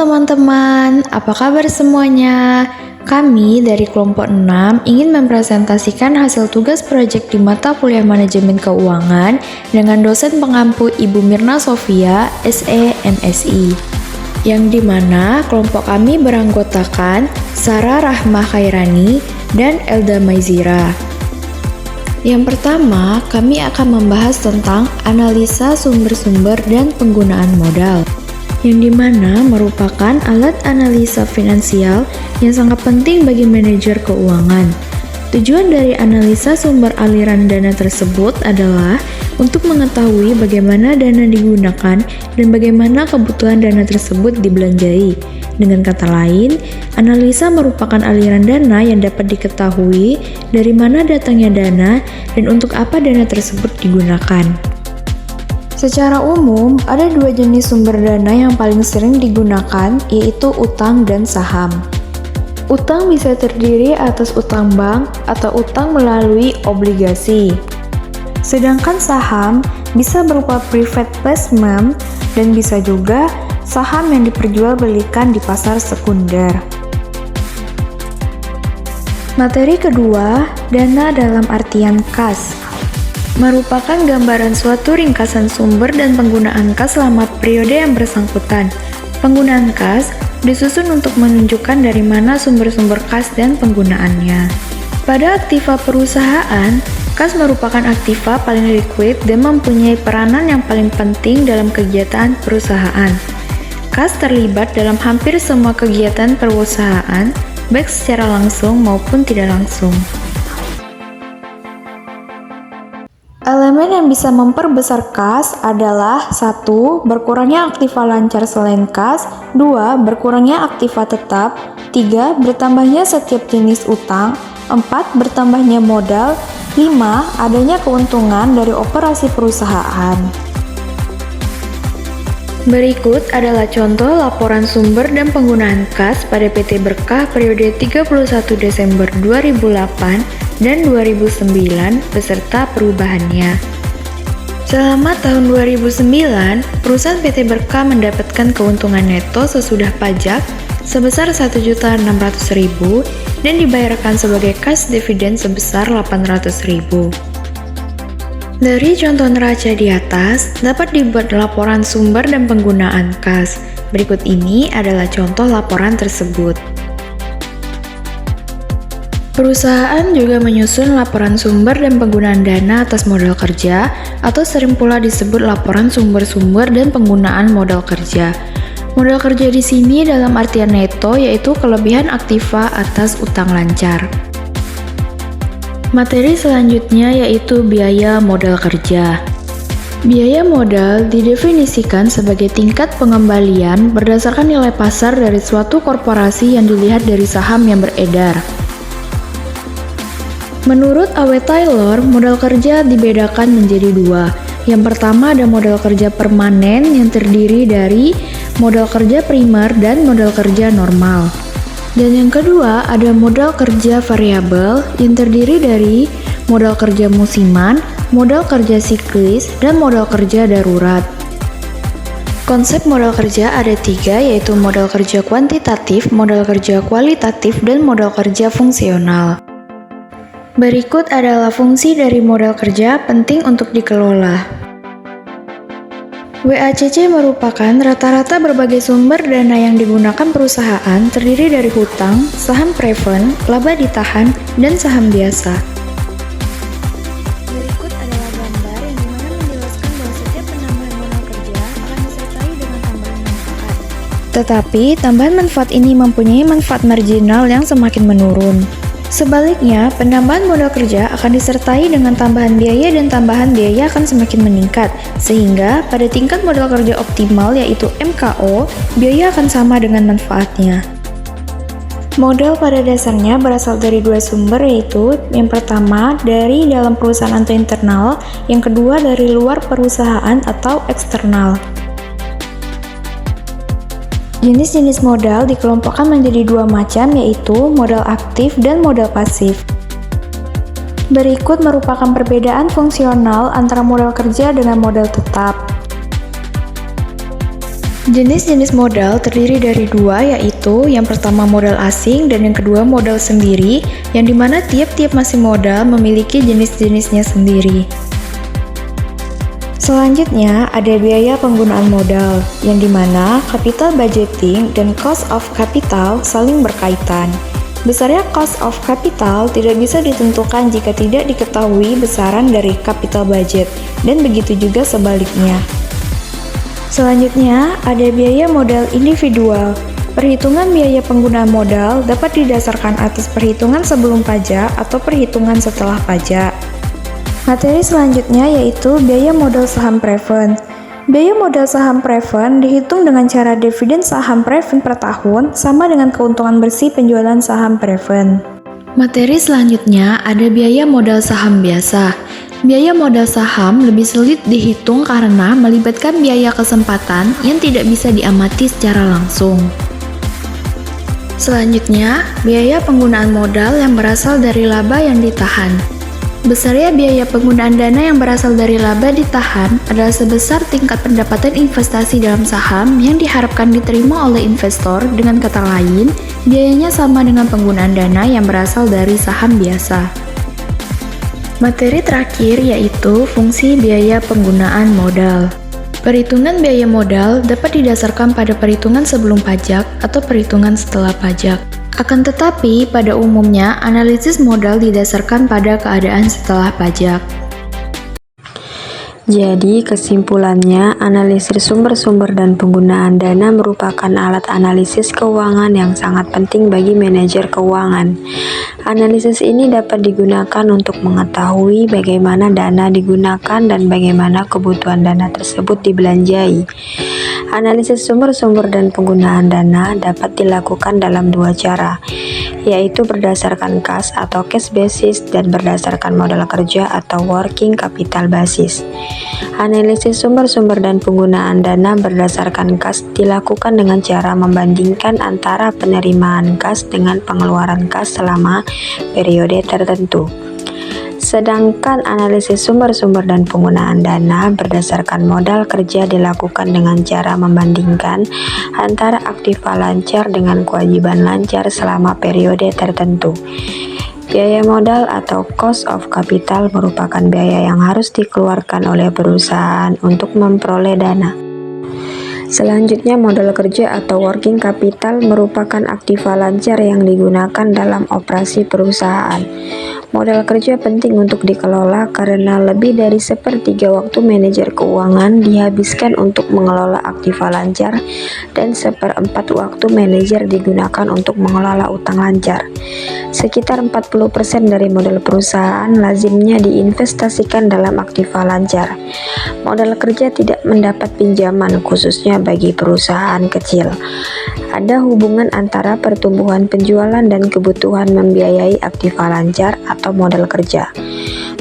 teman-teman, apa kabar semuanya? Kami dari kelompok 6 ingin mempresentasikan hasil tugas proyek di mata kuliah Manajemen Keuangan dengan dosen pengampu Ibu Mirna Sofia, SE, MSI. Yang dimana kelompok kami beranggotakan Sarah Rahma Khairani dan Elda Maizira. Yang pertama, kami akan membahas tentang analisa sumber-sumber dan penggunaan modal, yang dimana merupakan alat analisa finansial yang sangat penting bagi manajer keuangan. Tujuan dari analisa sumber aliran dana tersebut adalah untuk mengetahui bagaimana dana digunakan dan bagaimana kebutuhan dana tersebut dibelanjai. Dengan kata lain, analisa merupakan aliran dana yang dapat diketahui dari mana datangnya dana dan untuk apa dana tersebut digunakan. Secara umum, ada dua jenis sumber dana yang paling sering digunakan, yaitu utang dan saham. Utang bisa terdiri atas utang bank atau utang melalui obligasi. Sedangkan saham bisa berupa private placement dan bisa juga saham yang diperjualbelikan di pasar sekunder. Materi kedua, dana dalam artian kas, merupakan gambaran suatu ringkasan sumber dan penggunaan kas selama periode yang bersangkutan. Penggunaan kas disusun untuk menunjukkan dari mana sumber-sumber kas dan penggunaannya. Pada aktiva perusahaan, kas merupakan aktiva paling liquid dan mempunyai peranan yang paling penting dalam kegiatan perusahaan. Kas terlibat dalam hampir semua kegiatan perusahaan, baik secara langsung maupun tidak langsung. Elemen yang bisa memperbesar kas adalah 1. Berkurangnya aktiva lancar selain kas, 2. Berkurangnya aktiva tetap, 3. Bertambahnya setiap jenis utang, 4. Bertambahnya modal, 5. Adanya keuntungan dari operasi perusahaan. Berikut adalah contoh laporan sumber dan penggunaan kas pada PT Berkah periode 31 Desember 2008 dan 2009 beserta perubahannya. Selama tahun 2009, perusahaan PT Berkah mendapatkan keuntungan neto sesudah pajak sebesar Rp1.600.000 dan dibayarkan sebagai cash dividen sebesar Rp800.000. Dari contoh neraca di atas, dapat dibuat laporan sumber dan penggunaan kas. Berikut ini adalah contoh laporan tersebut. Perusahaan juga menyusun laporan sumber dan penggunaan dana atas modal kerja, atau sering pula disebut laporan sumber-sumber dan penggunaan modal kerja. Modal kerja di sini dalam artian neto, yaitu kelebihan aktiva atas utang lancar. Materi selanjutnya yaitu biaya modal kerja. Biaya modal didefinisikan sebagai tingkat pengembalian berdasarkan nilai pasar dari suatu korporasi yang dilihat dari saham yang beredar. Menurut A.W. Taylor, modal kerja dibedakan menjadi dua. Yang pertama ada modal kerja permanen yang terdiri dari modal kerja primer dan modal kerja normal. Dan yang kedua, ada modal kerja variabel yang terdiri dari modal kerja musiman, modal kerja siklis, dan modal kerja darurat. Konsep modal kerja ada tiga, yaitu modal kerja kuantitatif, modal kerja kualitatif, dan modal kerja fungsional. Berikut adalah fungsi dari modal kerja penting untuk dikelola. WACC merupakan rata-rata berbagai sumber dana yang digunakan perusahaan terdiri dari hutang, saham preferred, laba ditahan, dan saham biasa. Berikut adalah gambar yang dimana menjelaskan bahwa setiap penambahan modal kerja akan disertai dengan tambahan manfaat. Tetapi, tambahan manfaat ini mempunyai manfaat marginal yang semakin menurun. Sebaliknya, penambahan modal kerja akan disertai dengan tambahan biaya dan tambahan biaya akan semakin meningkat, sehingga pada tingkat modal kerja optimal yaitu MKO, biaya akan sama dengan manfaatnya. Modal pada dasarnya berasal dari dua sumber, yaitu yang pertama dari dalam perusahaan atau internal, yang kedua dari luar perusahaan atau eksternal. Jenis-jenis modal dikelompokkan menjadi dua macam, yaitu modal aktif dan modal pasif. Berikut merupakan perbedaan fungsional antara modal kerja dengan modal tetap. Jenis-jenis modal terdiri dari dua, yaitu yang pertama modal asing dan yang kedua modal sendiri, yang dimana tiap-tiap masing modal memiliki jenis-jenisnya sendiri. Selanjutnya ada biaya penggunaan modal, yang dimana capital budgeting dan cost of capital saling berkaitan. Besarnya cost of capital tidak bisa ditentukan jika tidak diketahui besaran dari capital budget, dan begitu juga sebaliknya. Selanjutnya, ada biaya modal individual. Perhitungan biaya penggunaan modal dapat didasarkan atas perhitungan sebelum pajak atau perhitungan setelah pajak. Materi selanjutnya yaitu biaya modal saham preferred. Biaya modal saham preferred dihitung dengan cara dividen saham preferred per tahun sama dengan keuntungan bersih penjualan saham preferred. Materi selanjutnya ada biaya modal saham biasa. Biaya modal saham lebih sulit dihitung karena melibatkan biaya kesempatan yang tidak bisa diamati secara langsung. Selanjutnya, biaya penggunaan modal yang berasal dari laba yang ditahan. Besarnya biaya penggunaan dana yang berasal dari laba ditahan adalah sebesar tingkat pendapatan investasi dalam saham yang diharapkan diterima oleh investor. Dengan kata lain, biayanya sama dengan penggunaan dana yang berasal dari saham biasa. Materi terakhir yaitu fungsi biaya penggunaan modal. Perhitungan biaya modal dapat didasarkan pada perhitungan sebelum pajak atau perhitungan setelah pajak. Akan tetapi, pada umumnya, analisis modal didasarkan pada keadaan setelah pajak. Jadi, kesimpulannya, analisis sumber-sumber dan penggunaan dana merupakan alat analisis keuangan yang sangat penting bagi manajer keuangan. Analisis ini dapat digunakan untuk mengetahui bagaimana dana digunakan dan bagaimana kebutuhan dana tersebut dibelanjai. Analisis sumber-sumber dan penggunaan dana dapat dilakukan dalam dua cara, yaitu berdasarkan kas atau cash basis dan berdasarkan modal kerja atau working capital basis. Analisis sumber-sumber dan penggunaan dana berdasarkan kas dilakukan dengan cara membandingkan antara penerimaan kas dengan pengeluaran kas selama periode tertentu. Sedangkan analisis sumber-sumber dan penggunaan dana berdasarkan modal kerja dilakukan dengan cara membandingkan antara aktiva lancar dengan kewajiban lancar selama periode tertentu. Biaya modal atau cost of capital merupakan biaya yang harus dikeluarkan oleh perusahaan untuk memperoleh dana. Selanjutnya, modal kerja atau working capital merupakan aktiva lancar yang digunakan dalam operasi perusahaan. Modal kerja penting untuk dikelola karena lebih dari sepertiga waktu manajer keuangan dihabiskan untuk mengelola aktiva lancar dan seperempat waktu manajer digunakan untuk mengelola utang lancar. Sekitar 40% dari modal perusahaan lazimnya diinvestasikan dalam aktiva lancar. Modal kerja tidak mendapat pinjaman khususnya bagi perusahaan kecil. Ada hubungan antara pertumbuhan penjualan dan kebutuhan membiayai aktiva lancar atau modal kerja.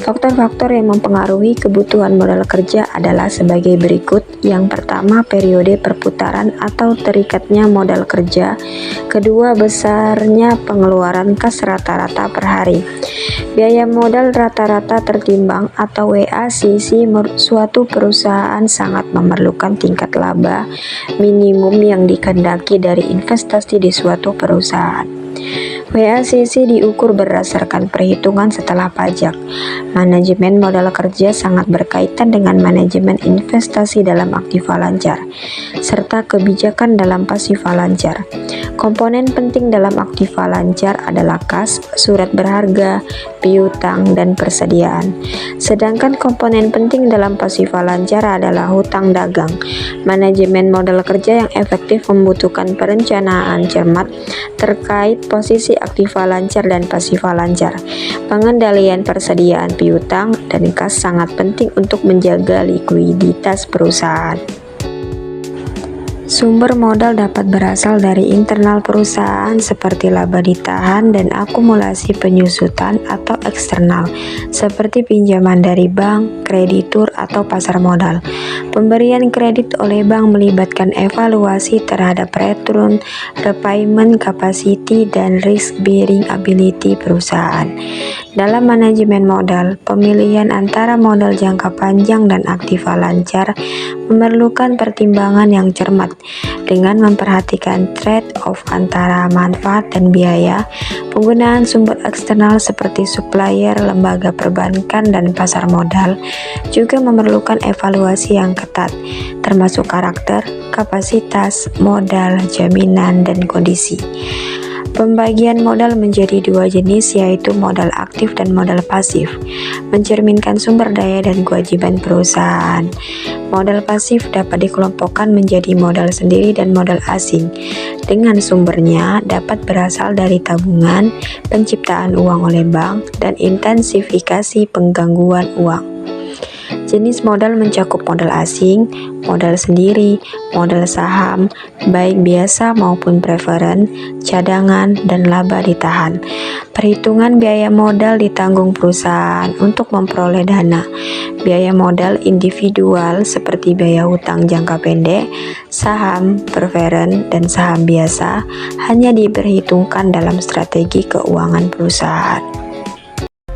Faktor-faktor yang mempengaruhi kebutuhan modal kerja adalah sebagai berikut. Yang pertama, periode perputaran atau terikatnya modal kerja. Kedua, besarnya pengeluaran kas rata-rata per hari. Biaya modal rata-rata tertimbang atau WACC suatu perusahaan sangat memerlukan tingkat laba minimum yang dikehendaki dari investasi di suatu perusahaan. WACC diukur berdasarkan perhitungan setelah pajak. Manajemen modal kerja sangat berkaitan dengan manajemen investasi dalam aktiva lancar, serta kebijakan dalam pasiva lancar. Komponen penting dalam aktiva lancar adalah kas, surat berharga, piutang, dan persediaan. Sedangkan komponen penting dalam pasiva lancar adalah hutang dagang. Manajemen modal kerja yang efektif membutuhkan perencanaan cermat terkait posisi aktiva lancar dan pasiva lancar. Pengendalian persediaan piutang dan kas sangat penting untuk menjaga likuiditas perusahaan. Sumber modal dapat berasal dari internal perusahaan seperti laba ditahan dan akumulasi penyusutan, atau eksternal seperti pinjaman dari bank, kreditur, atau pasar modal. Pemberian kredit oleh bank melibatkan evaluasi terhadap return, repayment capacity, dan risk bearing ability perusahaan. Dalam manajemen modal, pemilihan antara modal jangka panjang dan aktiva lancar memerlukan pertimbangan yang cermat. Dengan memperhatikan trade-off antara manfaat dan biaya, penggunaan sumber eksternal seperti supplier, lembaga perbankan, dan pasar modal juga memerlukan evaluasi yang ketat, termasuk karakter, kapasitas, modal, jaminan, dan kondisi. Pembagian modal menjadi dua jenis, yaitu modal aktif dan modal pasif, mencerminkan sumber daya dan kewajiban perusahaan. Modal pasif dapat dikelompokkan menjadi modal sendiri dan modal asing, dengan sumbernya dapat berasal dari tabungan, penciptaan uang oleh bank, dan intensifikasi penggangguan uang. Jenis modal mencakup modal asing, modal sendiri, modal saham, baik biasa maupun preferen, cadangan, dan laba ditahan. Perhitungan biaya modal ditanggung perusahaan untuk memperoleh dana. Biaya modal individual seperti biaya hutang jangka pendek, saham, preferen, dan saham biasa hanya diperhitungkan dalam strategi keuangan perusahaan.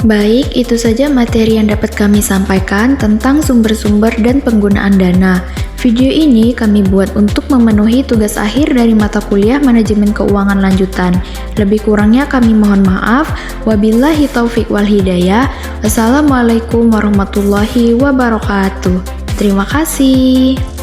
Baik, itu saja materi yang dapat kami sampaikan tentang sumber-sumber dan penggunaan dana. Video ini kami buat untuk memenuhi tugas akhir dari mata kuliah Manajemen Keuangan Lanjutan. Lebih kurangnya kami mohon maaf. Wabillahi taufik wal hidayah. Wassalamualaikum warahmatullahi wabarakatuh. Terima kasih.